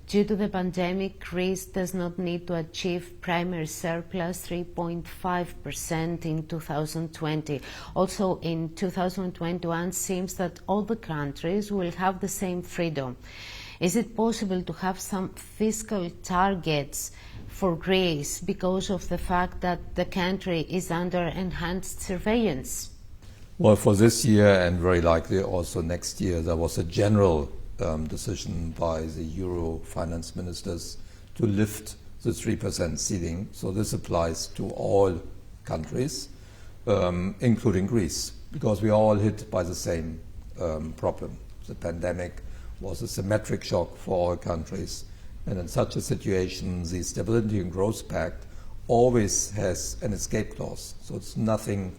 Due to the pandemic, Greece does not need to achieve primary surplus 3.5% in 2020. Also, in 2021, seems that all the countries will have the same freedom. Is it possible to have some fiscal targets for Greece because of the fact that the country is under enhanced surveillance? Well, for this year and very likely also next year, there was a general decision by the Euro finance ministers to lift the 3% ceiling. So this applies to all countries, including Greece, because we are all hit by the same problem. The pandemic was a symmetric shock for all countries. And in such a situation, the Stability and Growth Pact always has an escape clause. So it's nothing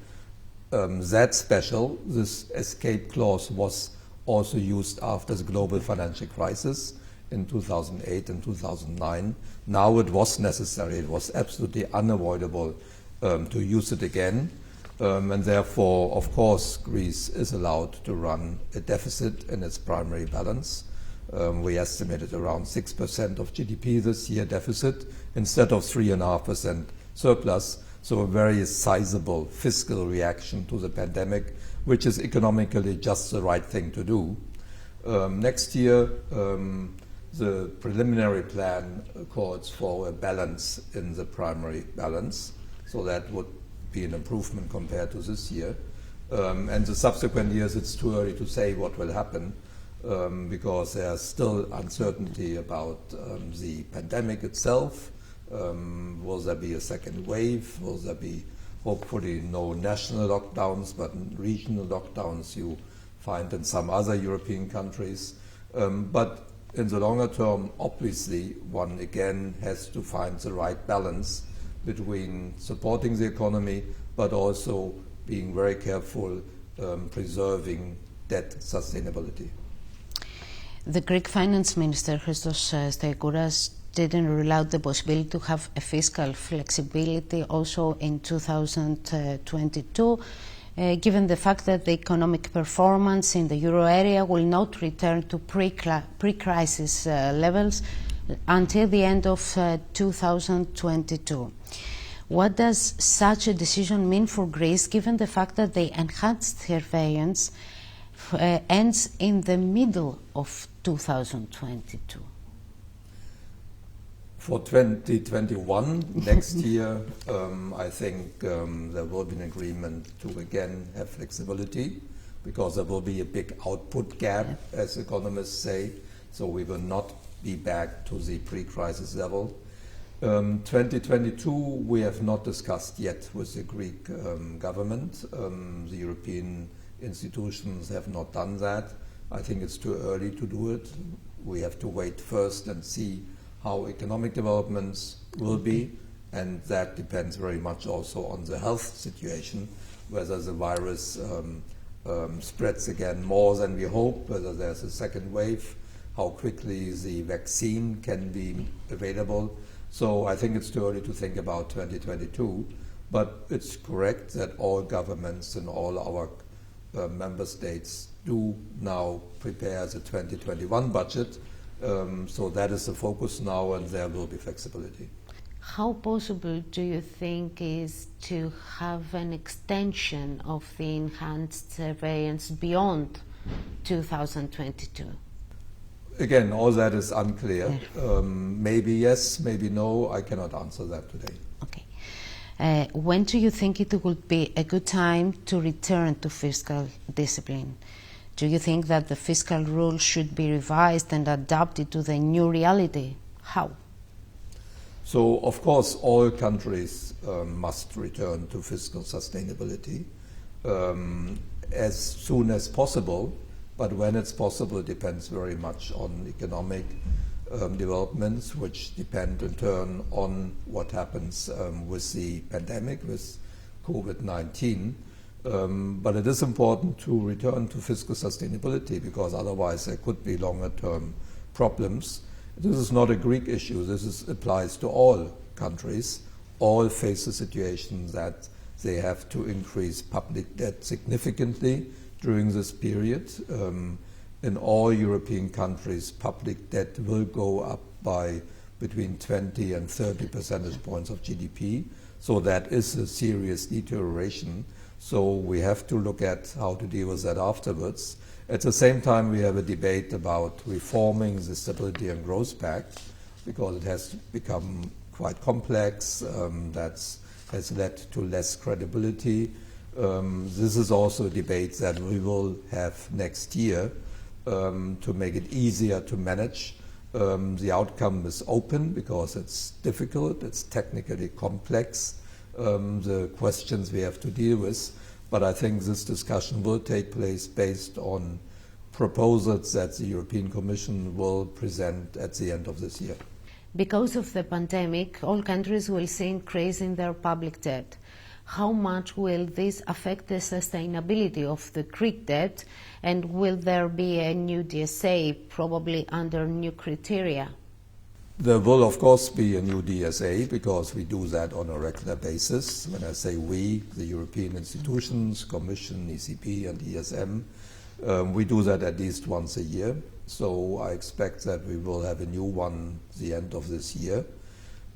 that special. This escape clause was also used after the global financial crisis in 2008 and 2009. Now it was necessary, it was absolutely unavoidable to use it again. And therefore, of course, Greece is allowed to run a deficit in its primary balance. We estimated around 6% of GDP this year deficit instead of 3.5% surplus. So a very sizable fiscal reaction to the pandemic, which is economically just the right thing to do. Next year, the preliminary plan calls for a balance in the primary balance. So that would be an improvement compared to this year. And the subsequent years, it's too early to say what will happen because there's still uncertainty about the pandemic itself. Will there be a second wave? Will there be hopefully no national lockdowns, but regional lockdowns you find in some other European countries. But in the longer term, obviously, one again has to find the right balance between supporting the economy, but also being very careful preserving debt sustainability. The Greek finance minister, Christos Stoikouras, didn't rule out the possibility to have a fiscal flexibility also in 2022, given the fact that the economic performance in the euro area will not return to pre-crisis levels until the end of 2022. What does such a decision mean for Greece, given the fact that the enhanced surveillance ends in the middle of 2022? For 2021, next year, I think there will be an agreement to again have flexibility because there will be a big output gap, as economists say, so we will not be back to the pre-crisis level. 2022, we have not discussed yet with the Greek government. The European institutions have not done that. I think it's too early to do it. We have to wait first and see how economic developments will be, and that depends very much also on the health situation, whether the virus spreads again more than we hope, whether there's a second wave, how quickly the vaccine can be available. So I think it's too early to think about 2022, but it's correct that all governments and all our member states do now prepare the 2021 budget. So that is the focus now, and there will be flexibility. How possible do you think is to have an extension of the enhanced surveillance beyond 2022? Again, all that is unclear. Maybe yes, maybe no. I cannot answer that today. Okay. When do you think it would be a good time to return to fiscal discipline? Do you think that the fiscal rules should be revised and adapted to the new reality? How? So, of course, all countries must return to fiscal sustainability as soon as possible, but when it's possible depends very much on economic developments, which depend in turn on what happens with the pandemic, with COVID-19. But it is important to return to fiscal sustainability because otherwise there could be longer-term problems. This is not a Greek issue. This applies to all countries. All face the situation that they have to increase public debt significantly during this period. in all European countries, public debt will go up by between 20 and 30 percentage points of GDP. So that is a serious deterioration. So we have to look at how to deal with that afterwards. At the same time, we have a debate about reforming the Stability and Growth Pact, because it has become quite complex. That has led to less credibility. This is also a debate that we will have next year to make it easier to manage. The outcome is open because it's difficult, it's technically complex, the questions we have to deal with. But I think this discussion will take place based on proposals that the European Commission will present at the end of this year. Because of the pandemic, all countries will see an increase in their public debt. How much will this affect the sustainability of the Greek debt, and will there be a new DSA, probably under new criteria? There will, of course, be a new DSA, because we do that on a regular basis. When I say we, the European institutions, Commission, ECB and ESM, we do that at least once a year. So I expect that we will have a new one at the end of this year.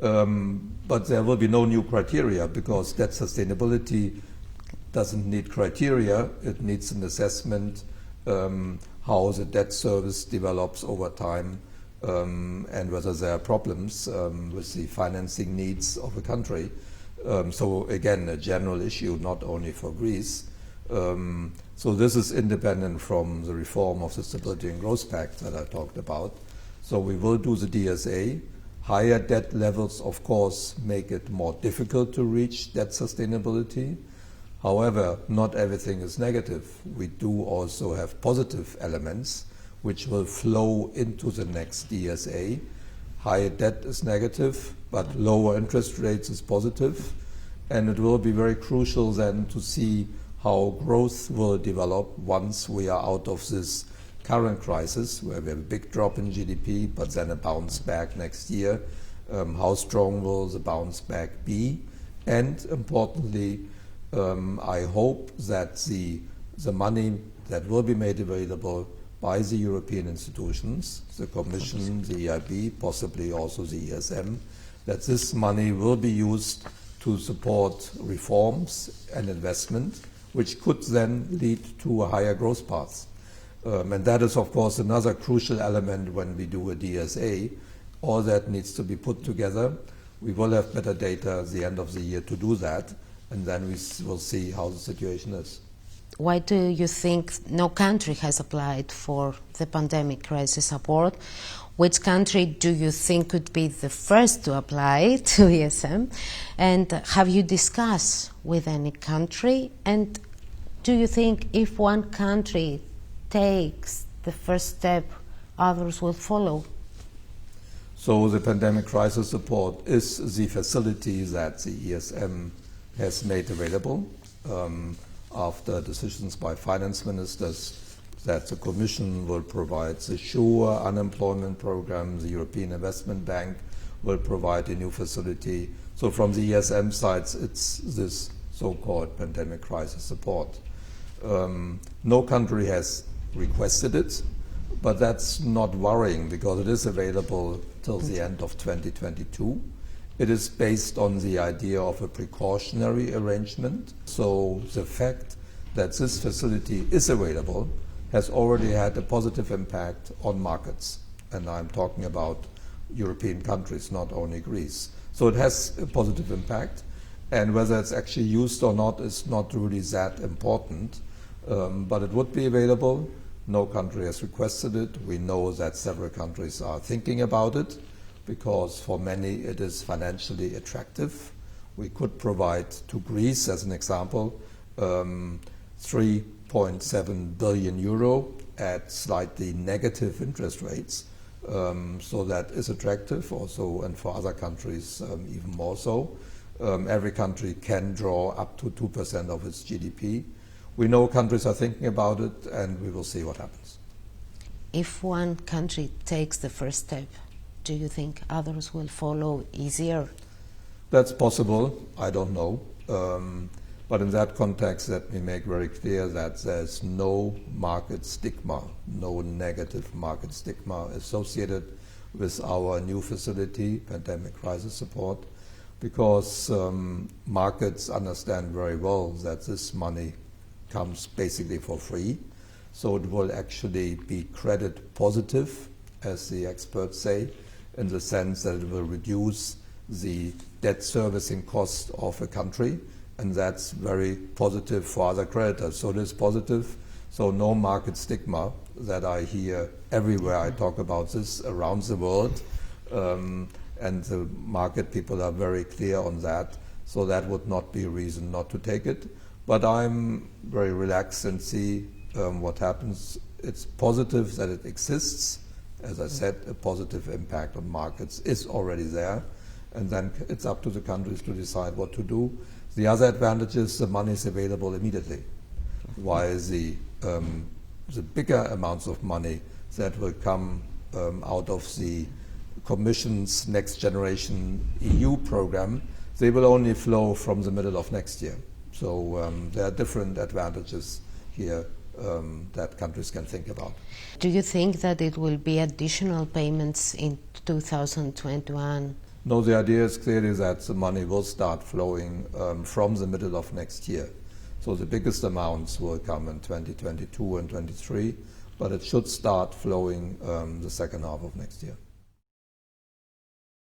But there will be no new criteria, because debt sustainability doesn't need criteria. It needs an assessment how the debt service develops over time, and whether there are problems with the financing needs of a country. So again, a general issue, not only for Greece. So this is independent from the reform of the Stability and Growth Pact that I talked about. So we will do the DSA. Higher debt levels, of course, make it more difficult to reach debt sustainability. However, not everything is negative. We do also have positive elements which will flow into the next DSA. Higher debt is negative, but lower interest rates is positive. And it will be very crucial then to see how growth will develop once we are out of this current crisis, where we have a big drop in GDP, but then a bounce back next year. How strong will the bounce back be? And importantly, I hope that the money that will be made available by the European institutions, the Commission, the EIB, possibly also the ESM, that this money will be used to support reforms and investment, which could then lead to a higher growth path. And that is, of course, another crucial element when we do a DSA. All that needs to be put together. We will have better data at the end of the year to do that, and then we will see how the situation is. Why do you think no country has applied for the pandemic crisis support? Which country do you think could be the first to apply to ESM? And have you discussed with any country? And do you think if one country takes the first step, others will follow? So the pandemic crisis support is the facility that the ESM has made available after decisions by finance ministers that the Commission will provide the SURE unemployment program, the European Investment Bank will provide a new facility. So from the ESM side, it's this so-called pandemic crisis support. No country has requested it, but that's not worrying because it is available till the end of 2022. It is based on the idea of a precautionary arrangement. So the fact that this facility is available has already had a positive impact on markets. And I'm talking about European countries, not only Greece. So it has a positive impact. And whether it's actually used or not is not really that important. But it would be available. No country has requested it. We know that several countries are thinking about it because for many it is financially attractive. We could provide to Greece, as an example, 3.7 billion euro at slightly negative interest rates. So that is attractive also, and for other countries even more so. Every country can draw up to 2% of its GDP. We know countries are thinking about it, and we will see what happens. If one country takes the first step, do you think others will follow easier? That's possible. I don't know. But in that context, let me make very clear that there's no market stigma, no negative market stigma associated with our new facility, pandemic crisis support, because markets understand very well that this money comes basically for free. So it will actually be credit positive, as the experts say, in the sense that it will reduce the debt servicing cost of a country, and that's very positive for other creditors. So it is positive, so no market stigma that I hear everywhere I talk about this around the world, and the market people are very clear on that, so that would not be a reason not to take it. But I'm very relaxed and see what happens. It's positive that it exists. As I said, a positive impact on markets is already there, and then it's up to the countries to decide what to do. The other advantage is the money is available immediately, while the bigger amounts of money that will come out of the Commission's Next Generation EU program, they will only flow from the middle of next year. So there are different advantages here that countries can think about. Do you think that it will be additional payments in 2021? No, the idea is clearly that the money will start flowing from the middle of next year. So the biggest amounts will come in 2022 and 2023, but it should start flowing the second half of next year.